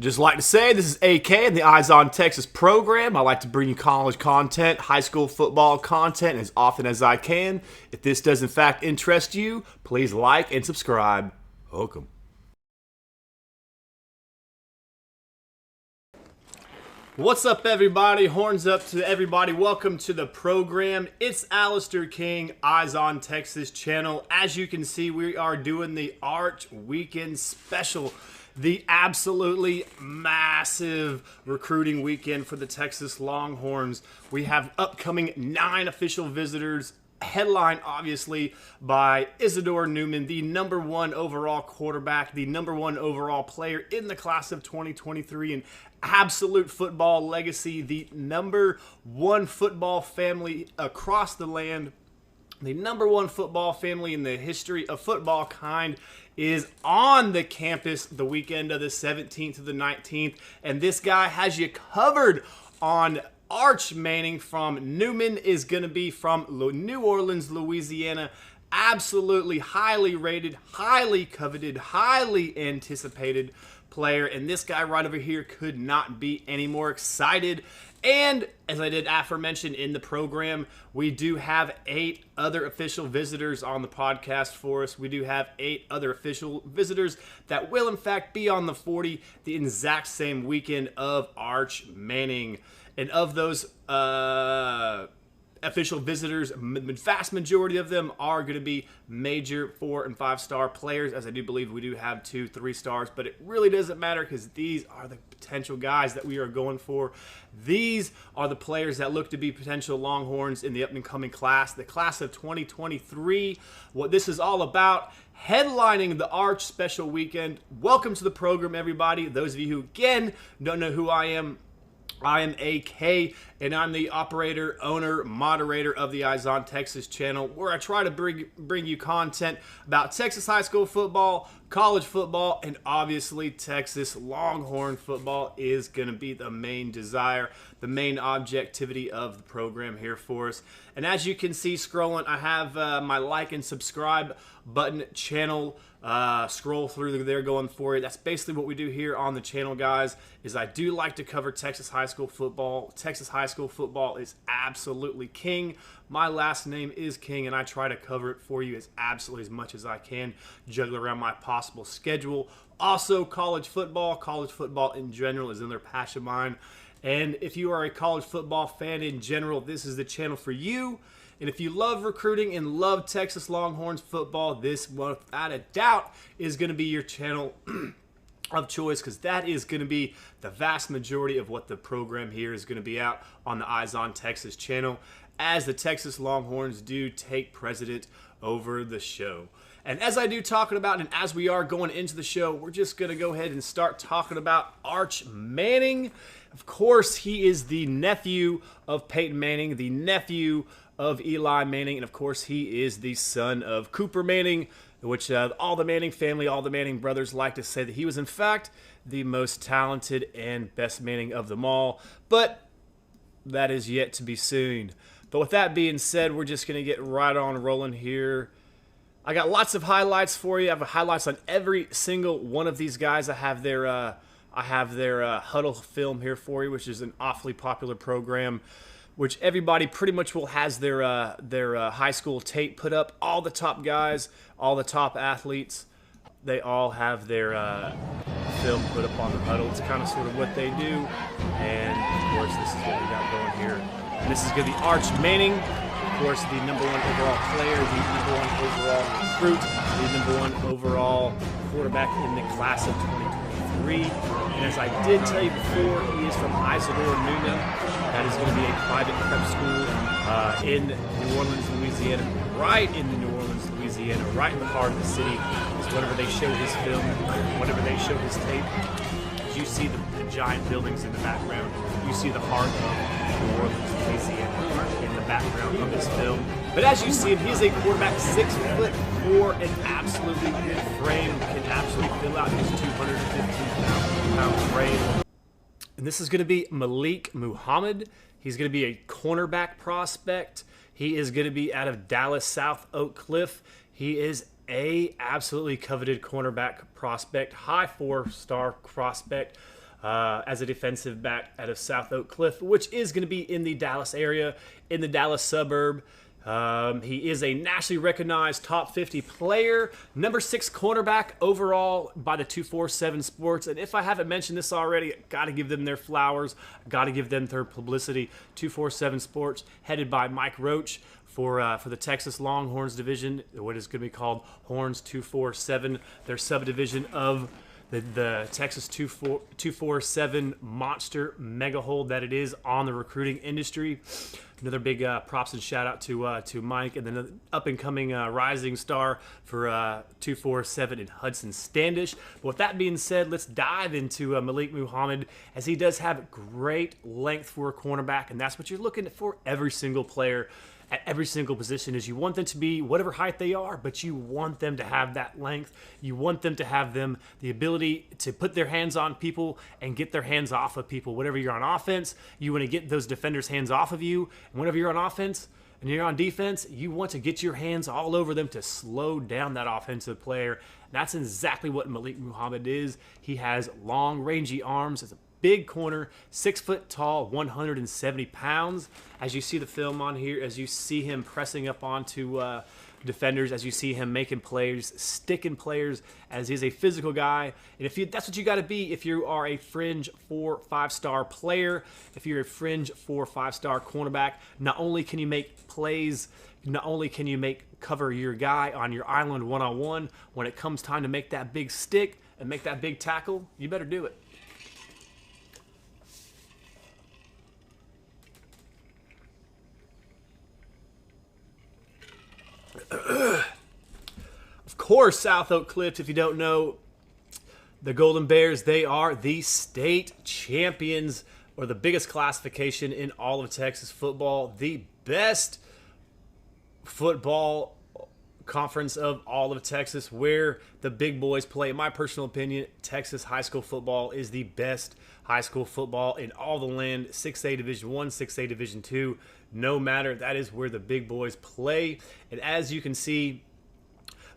Just like to say, this is AK in the Eyes on Texas program. I like to bring you college content, high school football content as often as I can. If this does in fact interest you, please like and subscribe. Welcome. What's up, everybody? Horns up to everybody. Welcome to the program. It's Alistair King, Eyes on Texas channel. As you can see, we are doing the Arch Weekend Special. The absolutely massive recruiting weekend for the Texas Longhorns. We have upcoming 9 official visitors, headlined obviously by Isidore Newman, the #1 overall quarterback, the #1 overall player in the class of 2023, and absolute football legacy, the #1 football family across the land. The #1 football family in the history of football kind is on the campus the weekend of the 17th to the 19th. And this guy has you covered on Arch Manning from Newman. Is going to be from New Orleans, Louisiana. Absolutely highly rated, highly coveted, highly anticipated player. And this guy right over here could not be any more excited. And as I did aforemention in the program, we do have 8 other official visitors on the podcast for us. We do have 8 other official visitors that will in fact be on the 40 the exact same weekend of Arch Manning. And of those official visitors, vast majority of them are going to be major 4- and 5-star players, as I do believe we do have 2 3-stars, but it really doesn't matter because these are the potential guys that we are going for. These are the players that look to be potential Longhorns in the upcoming class, the class of 2023. What this is all about, headlining the Arch Special Weekend. Welcome to the program, everybody. Those of you who, again, don't know who I am AK, and I'm the operator, owner, moderator of the Eyes on Texas channel, where I try to bring you content about Texas high school football, college football, and obviously Texas Longhorn football is going to be the main desire, the main objectivity of the program here for us. And as you can see scrolling, I have my like and subscribe button channel. Scroll through there going for it. That's basically what we do here on the channel, guys, is I do like to cover Texas high school football. Texas high school football is absolutely king. My last name is King, and I try to cover it for you as absolutely as much as I can, juggle around my possible schedule. Also, college football in general is another passion of mine. And if you are a college football fan in general, this is the channel for you. And if you love recruiting and love Texas Longhorns football, this, without a doubt, is going to be your channel of choice, because that is going to be the vast majority of what the program here is going to be out on the Eyes on Texas channel, as the Texas Longhorns do take precedent over the show. And as I do talking about, and as we are going into the show, we're just going to go ahead and start talking about Arch Manning. Of course, he is the nephew of Peyton Manning, the nephew of Eli Manning, and of course he is the son of Cooper Manning, which all the Manning family, all the Manning brothers like to say that he was in fact the most talented and best Manning of them all, but that is yet to be seen. But with that being said, we're just going to get right on rolling here. I got lots of highlights for you. I have highlights on every single one of these guys. I have their huddle film here for you, which is an awfully popular program, which everybody pretty much will has their high school tape put up. All the top guys, all the top athletes, they all have their film put up on the huddle. It's kind of sort of what they do. And of course, this is what we got going here. And this is going to be Arch Manning, of course, the #1 overall player, the #1 overall recruit, the #1 overall quarterback in the class of 2023. And as I did tell you before, he is from Isidore Newman. That is going to be a private prep school in New Orleans, Louisiana, right in New Orleans, Louisiana, right in the heart of the city. So whenever they show his film, whenever they show his tape, you see the giant buildings in the background. You see the heart of New Orleans, Louisiana in the background of this film. But as you see him, he's a quarterback, 6'4", an absolutely good frame, can absolutely fill out his 215-pound frame. And this is going to be Malik Muhammad. He's going to be a cornerback prospect. He is going to be out of Dallas, South Oak Cliff. He is a absolutely coveted cornerback prospect, high 4-star prospect. as a defensive back out of South Oak Cliff, which is going to be in the Dallas area, in the Dallas suburb. He is a nationally recognized top 50 player, number 6 cornerback overall by the 247 Sports. And if I haven't mentioned this already, got to give them their flowers, got to give them their publicity. 247 Sports, headed by Mike Roach for the Texas Longhorns division, what is going to be called Horns 247, their subdivision of the Texas 247 monster mega hold that it is on the recruiting industry. Another big props and shout out to Mike, and then an up and coming rising star for 247 in Hudson Standish. But with that being said, let's dive into Malik Muhammad, as he does have great length for a cornerback, and that's what you're looking for every single player at every single position. Is you want them to be whatever height they are, but you want them to have that length. You want them to have the ability to put their hands on people and get their hands off of people. Whenever you're on offense, you want to get those defenders' hands off of you. And whenever you're on offense and you're on defense, you want to get your hands all over them to slow down that offensive player. And that's exactly what Malik Muhammad is. He has long, rangy arms as a big corner, 6 foot tall, 170 pounds. As you see the film on here, as you see him pressing up onto defenders, as you see him making plays, sticking players, as he's a physical guy. And that's what you got to be if you are a fringe 4-5-star player, if you're a fringe 4-5-star cornerback. Not only can you make plays, not only can you cover your guy on your island one-on-one, when it comes time to make that big stick and make that big tackle, you better do it. Of course, South Oak Cliff, if you don't know, the Golden Bears, they are the state champions, or the biggest classification in all of Texas football, the best football conference of all of Texas, where the big boys play. In my personal opinion, Texas high school football is the best high school football in all the land. 6A Division I, 6A Division II, no matter. That is where the big boys play. And as you can see,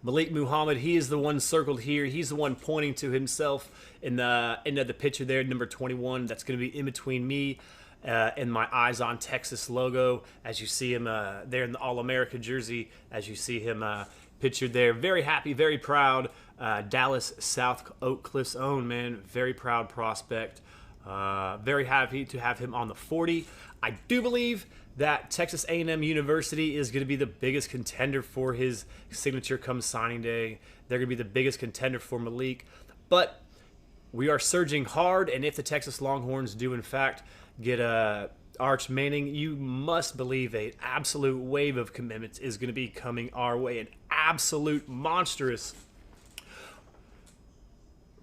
Malik Muhammad, he is the one circled here. He's the one pointing to himself in the picture there, number 21. That's going to be in between me and my Eyes on Texas logo. As you see him there in the All-America jersey, as you see him pictured there. Very happy, very proud. Dallas South Oak Cliff's own, man. Very proud prospect. Very happy to have him on the 40. I do believe that Texas A&M University is going to be the biggest contender for his signature come signing day. They're going to be the biggest contender for Malik. But we are surging hard, and if the Texas Longhorns do, in fact, get Arch Manning, you must believe an absolute wave of commitments is going to be coming our way. An absolute monstrous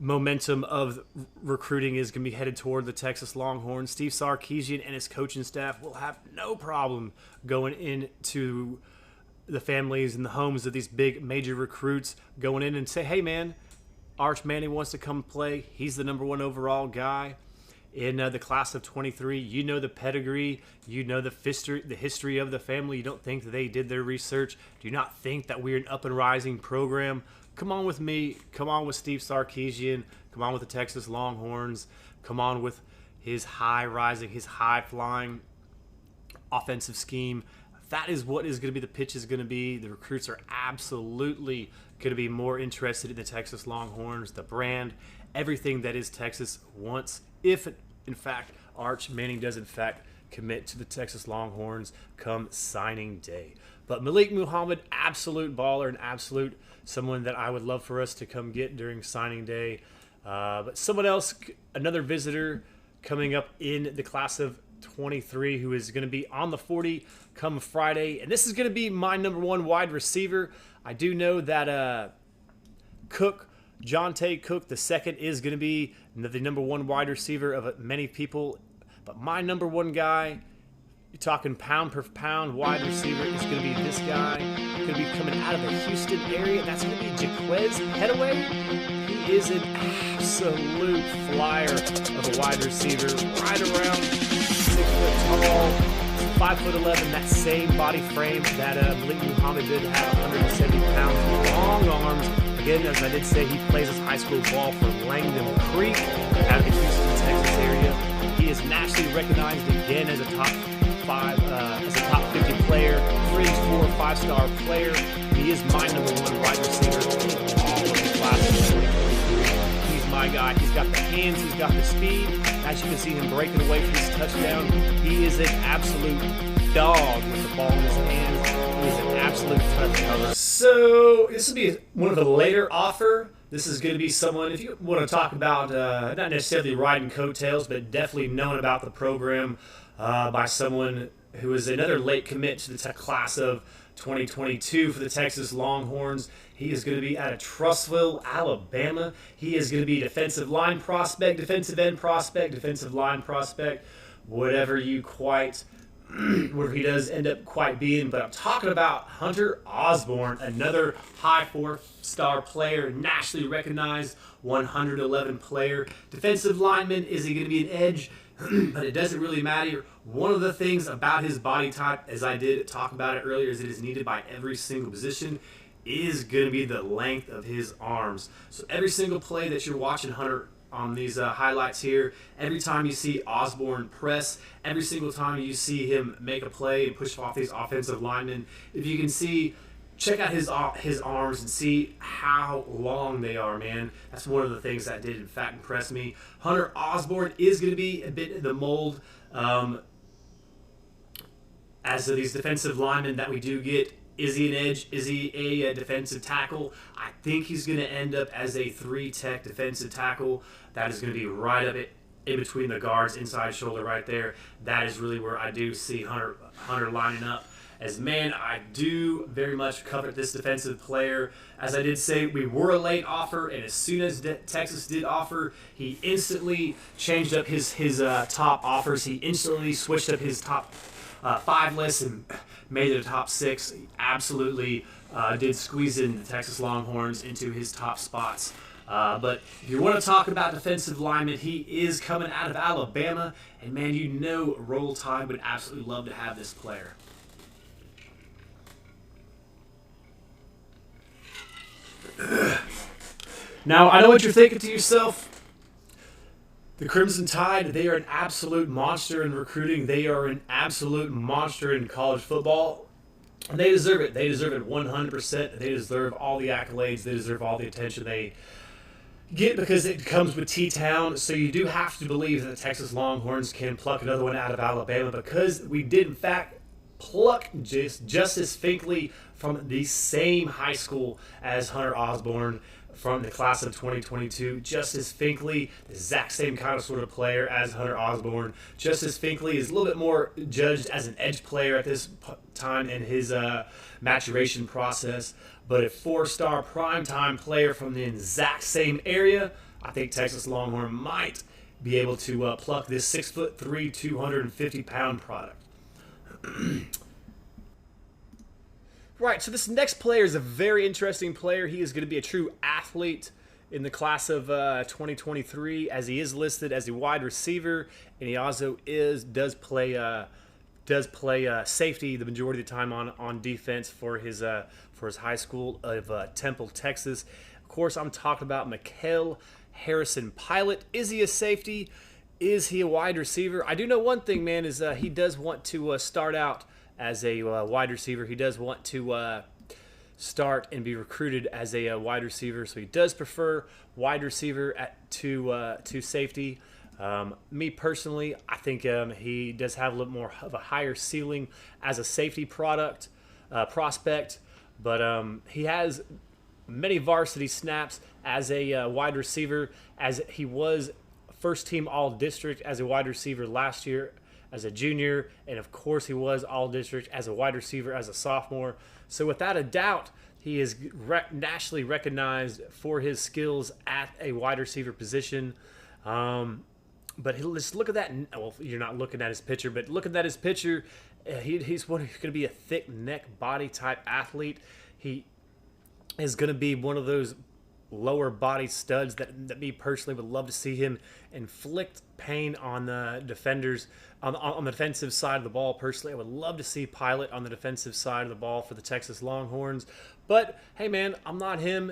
momentum of recruiting is going to be headed toward the Texas Longhorns. Steve Sarkisian and his coaching staff will have no problem going into the families and the homes of these big major recruits, going in and say, hey man, Arch Manning wants to come play. He's the number 1 overall guy in the class of 23. You know the pedigree, you know the history of the family. You don't think that they did their research. Do you not think that we're an up and rising program? Come on with me. Come on with Steve Sarkisian. Come on with the Texas Longhorns. Come on with his high-rising, his high-flying offensive scheme. That is what is going to be the pitch is going to be. The recruits are absolutely going to be more interested in the Texas Longhorns, the brand, everything that is Texas once, if, in fact, Arch Manning does, in fact, commit to the Texas Longhorns come signing day. But Malik Muhammad, absolute baller and absolute someone that I would love for us to come get during signing day. But someone else, another visitor coming up in the class of 23 who is going to be on the 40 come Friday. And this is going to be my number 1 wide receiver. I do know that Jonte Cook II is going to be the number 1 wide receiver of many people. But my number 1 guy, you're talking pound per pound wide receiver, is going to be this guy. Going to be coming out of the Houston area. That's going to be Jaquez Headaway. He is an absolute flyer of a wide receiver, right around 6 foot tall, 5'11", that same body frame that Malik Muhammad did have, 170 pounds, long arms. Again, as I did say, he plays his high school ball for Langdon Creek out of the Houston, Texas recognized again as a top 50 player, fringe 4 or 5-star player. He is my #1 wide receiver in all of the classes. He's my guy. He's got the hands, he's got the speed. As you can see him breaking away from his touchdown, he is an absolute dog with the ball in his hands. He is an absolute touchdown. So this will be one of the later offer. This is going to be someone, if you want to talk about, not necessarily riding coattails, but definitely known about the program by someone who is another late commit to the class of 2022 for the Texas Longhorns. He is going to be out of Trussville, Alabama. He is going to be defensive line prospect, defensive end prospect, defensive line prospect, whatever he does end up quite being. But I'm talking about Hunter Osborne, another high 4-star player, nationally recognized 111 player. Defensive lineman, is he going to be an edge? But it doesn't really matter. One of the things about his body type, as I did talk about it earlier, is it is needed by every single position, is going to be the length of his arms. So every single play that you're watching Hunter on these highlights here, every time you see Osborne press, every single time you see him make a play and push off these offensive linemen, if you can see, check out his arms and see how long they are, man. That's one of the things that did, in fact, impress me. Hunter Osborne is going to be a bit in the mold as of these defensive linemen that we do get. Is he an edge? Is he a defensive tackle? I think he's going to end up as a 3-tech defensive tackle. That is going to be right up in between the guards, inside shoulder right there. That is really where I do see Hunter lining up. As, man, I do very much covet this defensive player. As I did say, we were a late offer, and as soon as Texas did offer, he instantly changed up his top offers. He instantly switched up his top 5 list and made it a top 6. He absolutely did squeeze in the Texas Longhorns into his top spots. But if you want to talk about defensive linemen, he is coming out of Alabama, and, man, you know Roll Tide would absolutely love to have this player. Now, I know what you're thinking to yourself. The Crimson Tide, they are an absolute monster in recruiting. They are an absolute monster in college football. And they deserve it. They deserve it 100%. They deserve all the accolades. They deserve all the attention they get because it comes with T-Town. So you do have to believe that the Texas Longhorns can pluck another one out of Alabama, because we did, in fact, pluck Justice Finkley from the same high school as Hunter Osborne from the class of 2022. Justice Finkley, the exact same kind of sort of player as Hunter Osborne. Justice Finkley is a little bit more judged as an edge player at this time in his maturation process, but a 4-star primetime player from the exact same area. I think Texas Longhorn might be able to pluck this 6'3", 250-pound product. Right, so this next player is a very interesting player. He is going to be a true athlete in the class of 2023, as he is listed as a wide receiver, and he also does play safety the majority of the time on defense for his high school of Temple, Texas. Of course, I'm talking about Mikhail Harrison Pilot. Is he a safety? Is he a wide receiver? I do know one thing, man, is he does want to start out as a wide receiver. He does want to start and be recruited as a wide receiver, so he does prefer wide receiver to safety. Me personally, I think he does have a little more of a higher ceiling as a safety prospect, but he has many varsity snaps as a wide receiver, as he was first-team All-District as a wide receiver last year as a junior, and of course he was All-District as a wide receiver as a sophomore. So without a doubt, he is nationally recognized for his skills at a wide receiver position. But let's look at that. Well, you're not looking at his picture, but looking at his picture, he's going to be a thick neck body type athlete. He is going to be one of those lower body studs that me personally would love to see him inflict pain on the defenders on the defensive side of the ball. Personally, I would love to see Pilot on the defensive side of the ball for the Texas Longhorns. But hey, man, I'm not him.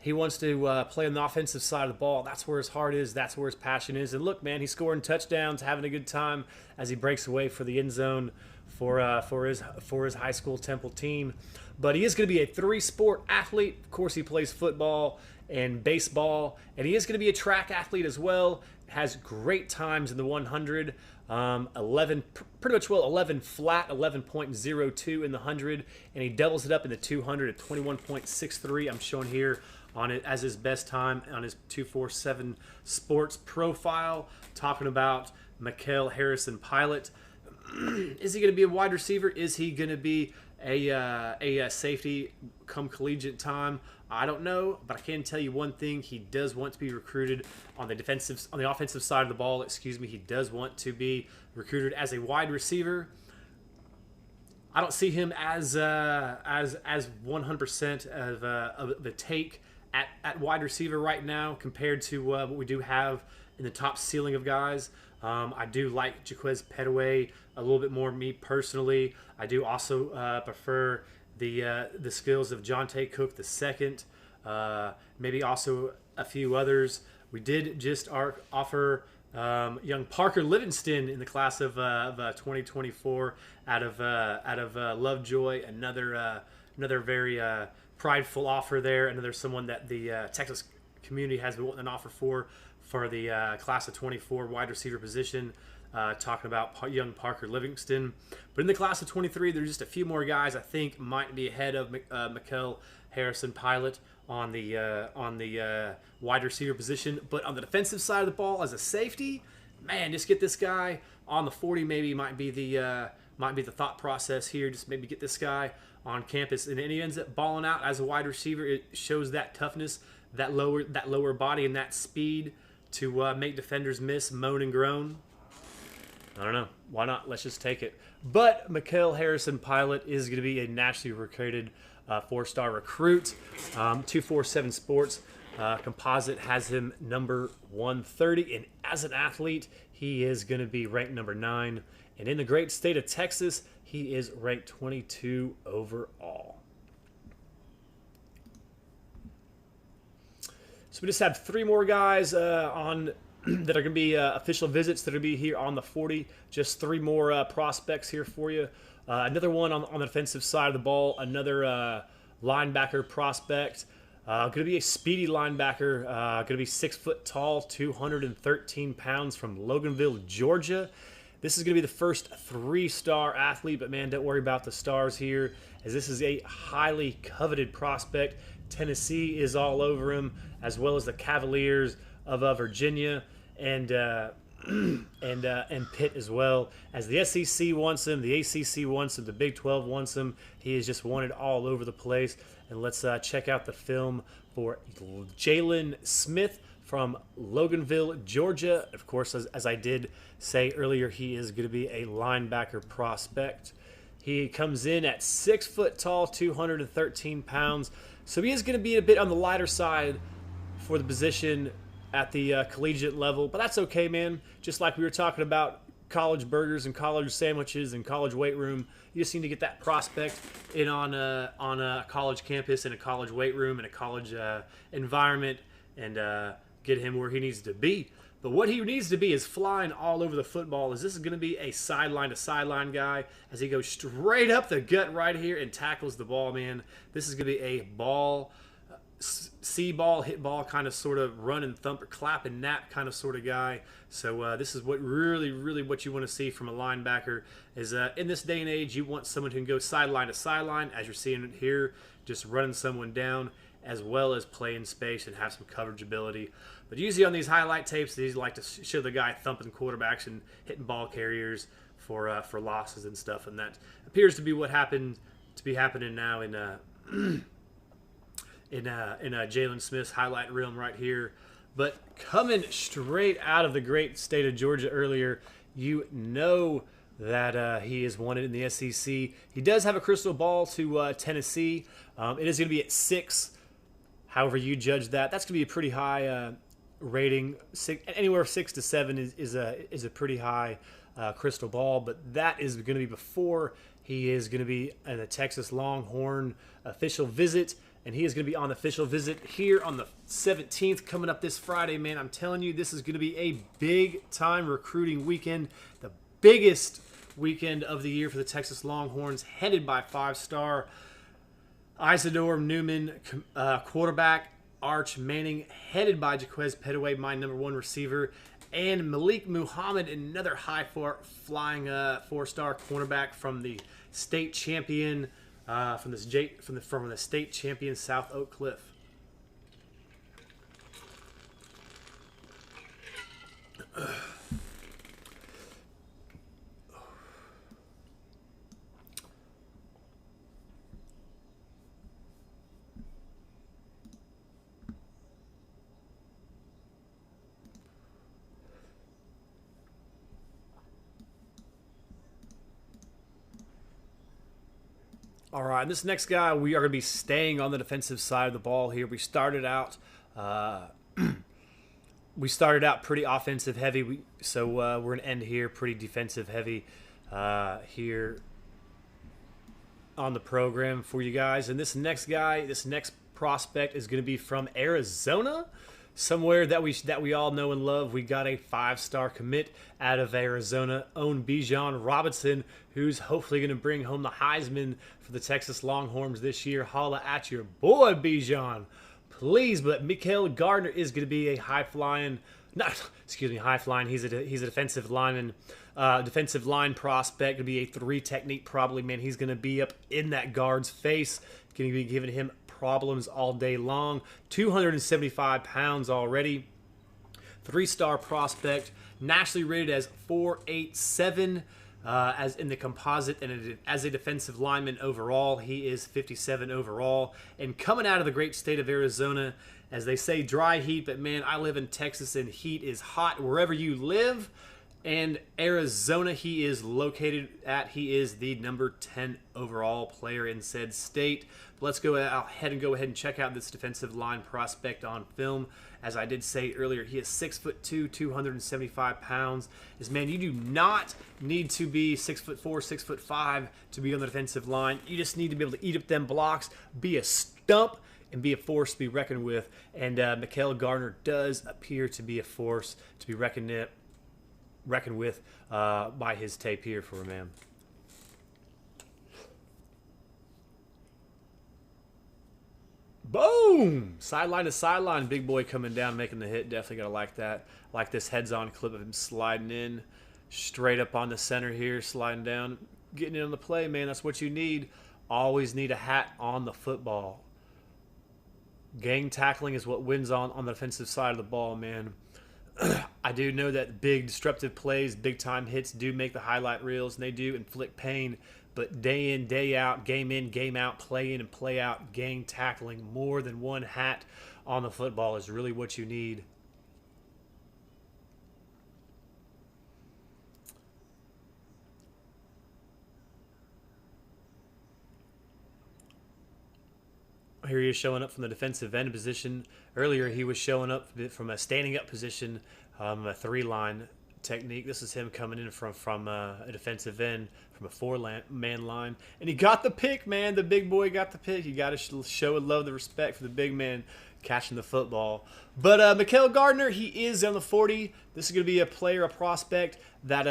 He wants to play on the offensive side of the ball. That's where his heart is. That's where his passion is. And look, man, he's scoring touchdowns, having a good time as he breaks away for the end zone for his high school Temple team. But he is going to be a three-sport athlete. Of course, he plays football and baseball, and he is going to be a track athlete as well. Has great times in the 100. 11 flat, 11.02 in the 100, and he doubles it up in the 200 at 21.63. I'm showing here on it as his best time on his 247 Sports profile, talking about Mikhail Harrison Pilot. Is he going to be a wide receiver? Is he going to be a safety come collegiate time? I don't know, but I can tell you one thing: he does want to be recruited on the offensive side of the ball. He does want to be recruited as a wide receiver. I don't see him as 100% of the take at wide receiver right now compared to what we do have in the top ceiling of guys. I do like Jaquez Petaway a little bit more, me personally. I do also prefer the skills of Jonte Cook II, maybe also a few others. We did just offer young Parker Livingston in the class of 2024 out of Lovejoy. Another very prideful offer there. Another someone that the Texas community has been wanting an offer for the class of 24 wide receiver position. Talking about young Parker Livingston. But in the class of 23, there's just a few more guys I think might be ahead of Mikhail Harrison Pilot on the wide receiver position. But on the defensive side of the ball, as a safety, man, just get this guy on the 40. Maybe might be the thought process here. Just maybe get this guy on campus, and he ends up balling out as a wide receiver. It shows that toughness, that lower body, and that speed to make defenders miss, moan and groan. I don't know. Why not? Let's just take it. But Mikhail Harrison Pilot is going to be a nationally recruited 4-star recruit. 247 Sports composite has him number 130. And as an athlete, he is going to be ranked number 9. And in the great state of Texas, he is ranked 22 overall. So we just have 3 more guys on that are going to be official visits that are going to be here on the 40. Just 3 more prospects here for you. Another one on the defensive side of the ball. Another linebacker prospect. Going to be a speedy linebacker. Going to be 6 foot tall, 213 pounds from Loganville, Georgia. This is going to be the first 3-star athlete, but man, don't worry about the stars here, as this is a highly coveted prospect. Tennessee is all over him, as well as the Cavaliers of Virginia and Pitt as well. As the SEC wants him, the ACC wants him, the Big 12 wants him. He is just wanted all over the place. And let's check out the film for Jalen Smith from Loganville, Georgia. Of course, as I did say earlier, he is going to be a linebacker prospect. He comes in at 6 foot tall, 213 pounds. So he is going to be a bit on the lighter side for the position at the collegiate level, but that's okay, man. Just like we were talking about college burgers and college sandwiches and college weight room, you just need to get that prospect in on a college campus, in a college weight room, in a college environment, and get him where he needs to be. But what he needs to be is flying all over the football. This is going to be a sideline-to-sideline guy as he goes straight up the gut right here and tackles the ball, man. This is going to be a ball, see ball, hit ball, kind of sort of run and thump, clap and nap kind of sort of guy. So this is what really what you want to see from a linebacker is in this day and age, you want someone who can go sideline to sideline, as you're seeing it here, just running someone down, as well as play in space and have some coverage ability. But usually on these highlight tapes, they like to show the guy thumping quarterbacks and hitting ball carriers for losses and stuff, and that appears to be what happened to be happening now in Jalen Smith's highlight reel right here. But coming straight out of the great state of Georgia earlier, you know that he is wanted in the SEC. He does have a crystal ball to Tennessee. It is going to be at 6. However you judge that, that's going to be a pretty high rating. Anywhere 6 to 7 is a pretty high crystal ball, but that is going to be before he is going to be in a Texas Longhorn official visit and he is going to be on official visit here on the 17th, coming up this Friday, man. I'm telling you, this is going to be a big-time recruiting weekend, the biggest weekend of the year for the Texas Longhorns, headed by 5-star Isidore Newman, quarterback, Arch Manning, headed by Jaquez Petaway, my #1 receiver, and Malik Muhammad, another high-flying 4-star cornerback from the state champion, from the state champion South Oak Cliff. All right, this next guy, we are going to be staying on the defensive side of the ball here. We started out pretty offensive heavy, so we're going to end here pretty defensive heavy here on the program for you guys. And this next guy, this next prospect is going to be from Arizona, somewhere that we all know and love. We got a 5-star commit out of Arizona, own Bijan Robinson, who's hopefully going to bring home the Heisman for the Texas Longhorns this year. Holla at your boy, Bijan, please. But mikhail Gardner is going to be a high-flying. He's a defensive lineman, defensive line prospect. Going to be a 3 technique probably, man. He's going to be up in that guard's face. Going to be giving him problems all day long. 275 pounds already. 3-star prospect, nationally rated as 487 as in the composite, and as a defensive lineman overall, he is 57 overall. And coming out of the great state of Arizona, as they say, dry heat, but man, I live in Texas and heat is hot wherever you live. And Arizona, he is located at. He is the #10 overall player in said state. But let's go ahead and check out this defensive line prospect on film. As I did say earlier, he is 6'2", 275 pounds. Man, you do not need to be 6'4", 6'5" to be on the defensive line. You just need to be able to eat up them blocks, be a stump, and be a force to be reckoned with. And mikhail Gardner does appear to be a force to be reckoned with by his tape here for a man. Boom! Sideline to sideline, big boy coming down, making the hit. Definitely gotta like that. Like this heads-on clip of him sliding in, straight up on the center here, sliding down, getting in on the play, man. That's what you need. Always need a hat on the football. Gang tackling is what wins on the defensive side of the ball, man. I do know that big disruptive plays, big time hits do make the highlight reels, and they do inflict pain. But day in, day out, game in, game out, play in and play out, gang tackling, more than one hat on the football is really what you need. Here he is showing up from the defensive end position. Earlier he was showing up from a standing up position, a 3-line technique. This is him coming in from a defensive end, from a 4-man line. And he got the pick, man. The big boy got the pick. You got to show and love the respect for the big man catching the football. But mikhail Gardner, he is on the 40. This is going to be a player, a prospect that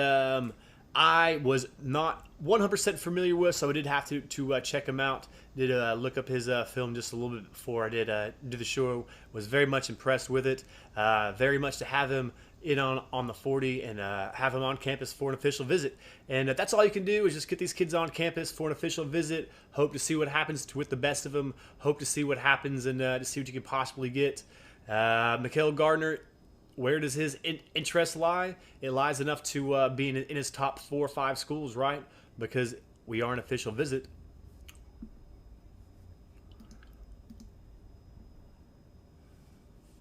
I was not 100% familiar with, so I did have to check him out. Did look up his film just a little bit before I did do the show. Was very much impressed with it. Very much to have him in on the 40 and have him on campus for an official visit. And that's all you can do is just get these kids on campus for an official visit. Hope to see what happens with the best of them. Hope to see what happens and to see what you can possibly get. mikhail Gardner, where does his interest lie? It lies enough to be in his top 4 or 5 schools, right? Because we are an official visit.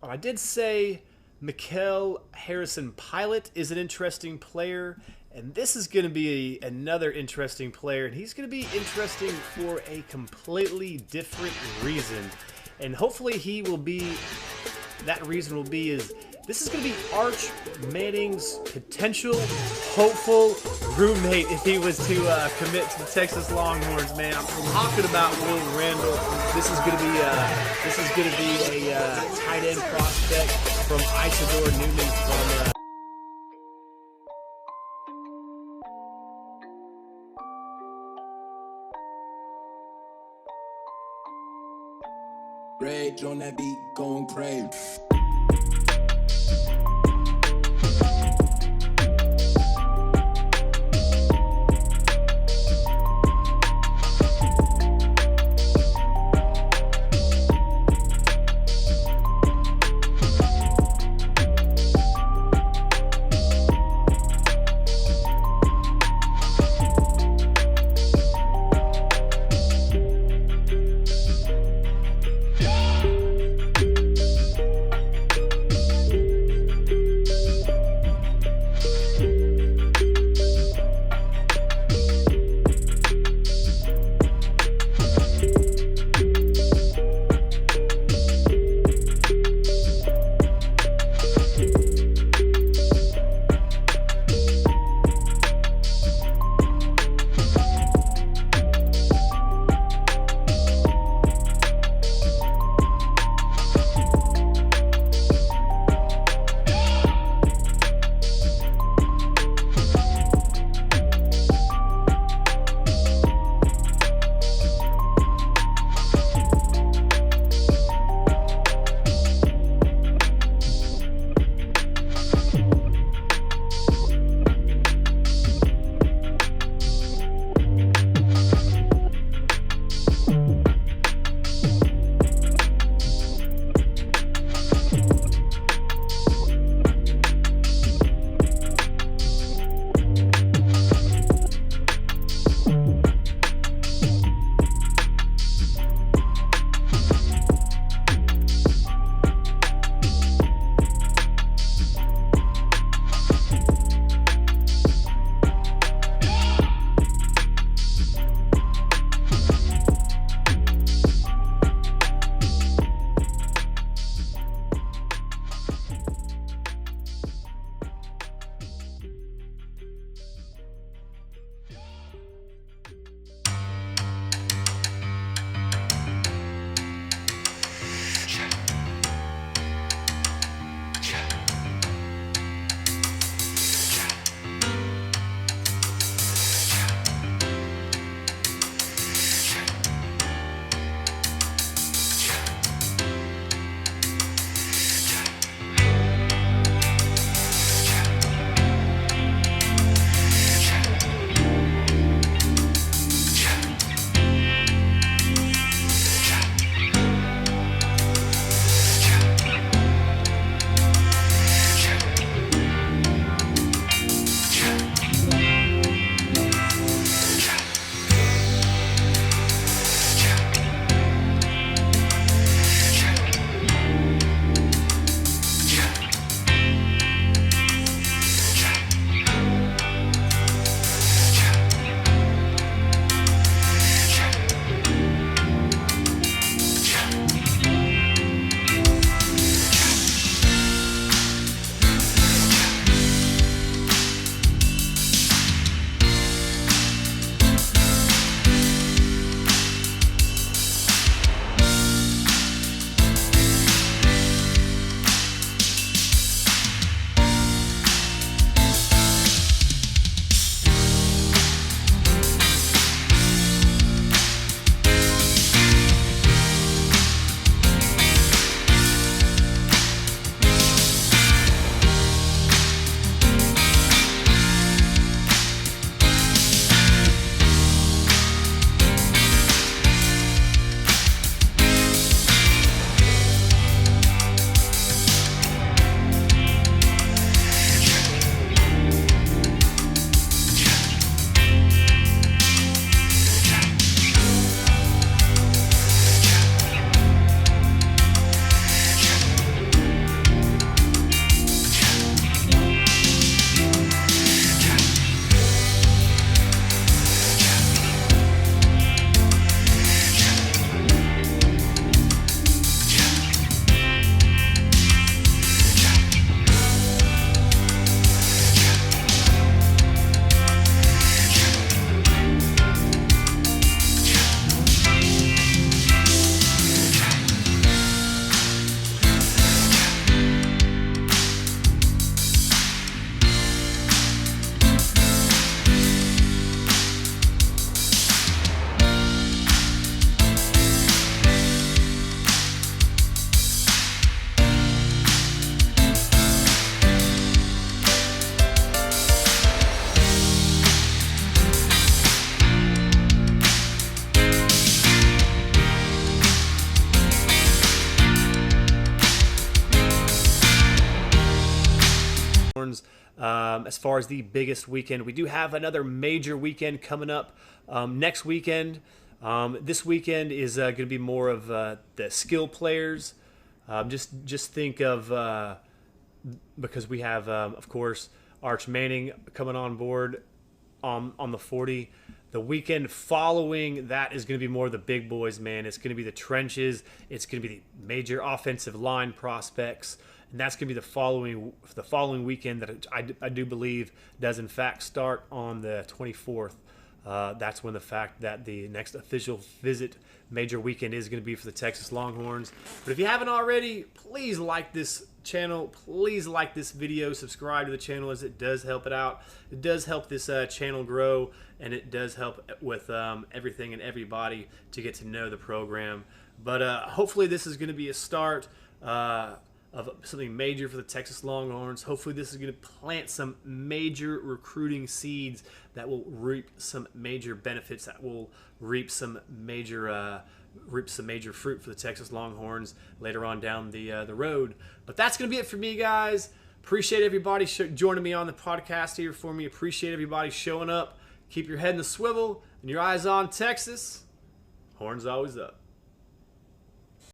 I did say Mikhail Harrison Pilot is an interesting player, and this is going to be another interesting player, and he's going to be interesting for a completely different reason. And hopefully he will be, that reason will be is This is going to be Arch Manning's potential hopeful roommate if he was to commit to the Texas Longhorns, man. I'm talking about Will Randall. This is going to be a tight end prospect from Isidore Newman from Rage on that beat, going crazy. as far as the biggest weekend. We do have another major weekend coming up next weekend. This weekend is going to be more of the skill players. Just think of because we have, of course, Arch Manning coming on board on the 40. The weekend following that is going to be more of the big boys, man. It's going to be the trenches. It's going to be the major offensive line prospects. And that's going to be the following weekend that I do believe does, in fact, start on the 24th. That's when the fact that the next official visit major weekend is going to be for the Texas Longhorns. But if you haven't already, please like this channel. Please like this video. Subscribe to the channel, as it does help it out. It does help this channel grow, and it does help with everything and everybody to get to know the program. But hopefully this is going to be a start of something major for the Texas Longhorns. Hopefully this is going to plant some major recruiting seeds that will reap some major benefits, that will reap some major fruit for the Texas Longhorns later on down the road. But that's going to be it for me, guys. Appreciate everybody joining me on the podcast here for me. Appreciate everybody showing up. Keep your head in the swivel and your eyes on Texas. Horns always up.